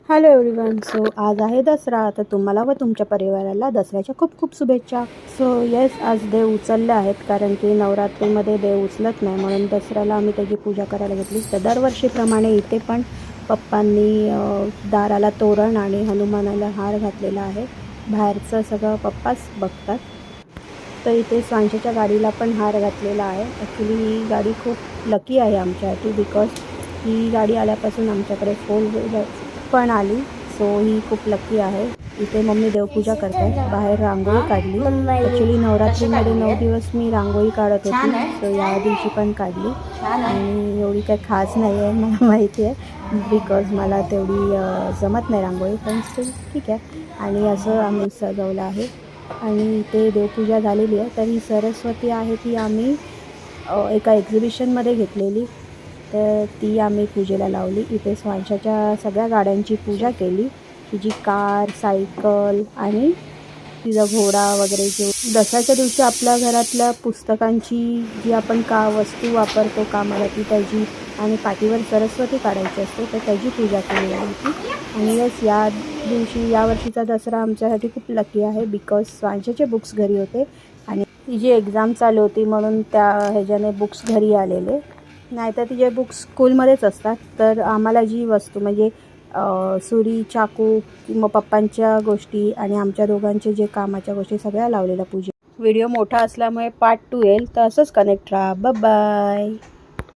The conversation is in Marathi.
Hello everyone. सो आज आहे दसरा, तर तुम्हाला व तुमच्या परिवाराला दसऱ्याच्या खूप खूप शुभेच्छा. सो येस, आज देव उचलले आहेत, कारण की नवरात्रीमध्ये देव उचलत नाही, म्हणून दसऱ्याला आम्ही त्याची पूजा करायला घेतली. तर दरवर्षीप्रमाणे इथे पण पप्पांनी दाराला तोरण आणि हनुमानाला हार घातलेला आहे. बाहेरचं सगळं पप्पाच बघतात. तर इथे स्वांशाच्या गाडीला पण हार घातलेला आहे. ॲक्च्युली ही गाडी खूप लकी आहे आमच्यासाठी, बिकॉज ही गाडी आल्यापासून आमच्याकडे 4 व्हीलर पण आली. सो ही खूप लकी आहे. इथे मम्मी देवपूजा करतात, बाहेर रांगोळी काढली. ॲक्च्युली नवरात्रीमध्ये 9 दिवस मी रांगोळी काढत होती, सो या दिवशी पण काढली. आणि एवढी काही खास नाही आहे, मला माहिती आहे, बिकॉज मला तेवढी जमत नाही रांगोळी, पण स्टील ठीक आहे. आणि असं आम्ही सजवलं आहे. आणि इथे देवपूजा झालेली आहे. तर ही सरस्वती आहे, ती आम्ही एका एक्झिबिशनमध्ये घेतलेली, तर ती आम्ही पूजेला लावली. इथे स्वांशाच्या सगळ्या गाड्यांची पूजा केली, तिची कार, सायकल आणि तिचा घोडा वगैरे. जो दसऱ्याच्या दिवशी आपल्या घरातल्या पुस्तकांची जी आपण वस्तू वापरतो कामाला, ती त्याची, आणि पाठीवर सरस्वती काढायची असते, तर त्याची पूजा केली होती. आणि यस, या दिवशी यावर्षीचा दसरा आमच्यासाठी खूप लकी आहे, बिकॉज स्वांशाचे बुक्स घरी होते आणि तिची एक्झाम चालू होती, म्हणून त्या ह्याच्याने बुक्स घरी आलेले. नाहीतर तिचे बुक्स स्कूलमध्येच असतात. तर आम्हाला जी वस्तू म्हणजे सुरी, चाकू किंवा पप्पांच्या गोष्टी आणि आमच्या दोघांचे जे कामाच्या गोष्टी सगळ्या लावलेल्या पूजे. व्हिडिओ मोठा असल्यामुळे पार्ट 2 येईल, तर असंच कनेक्ट राहा. बाय.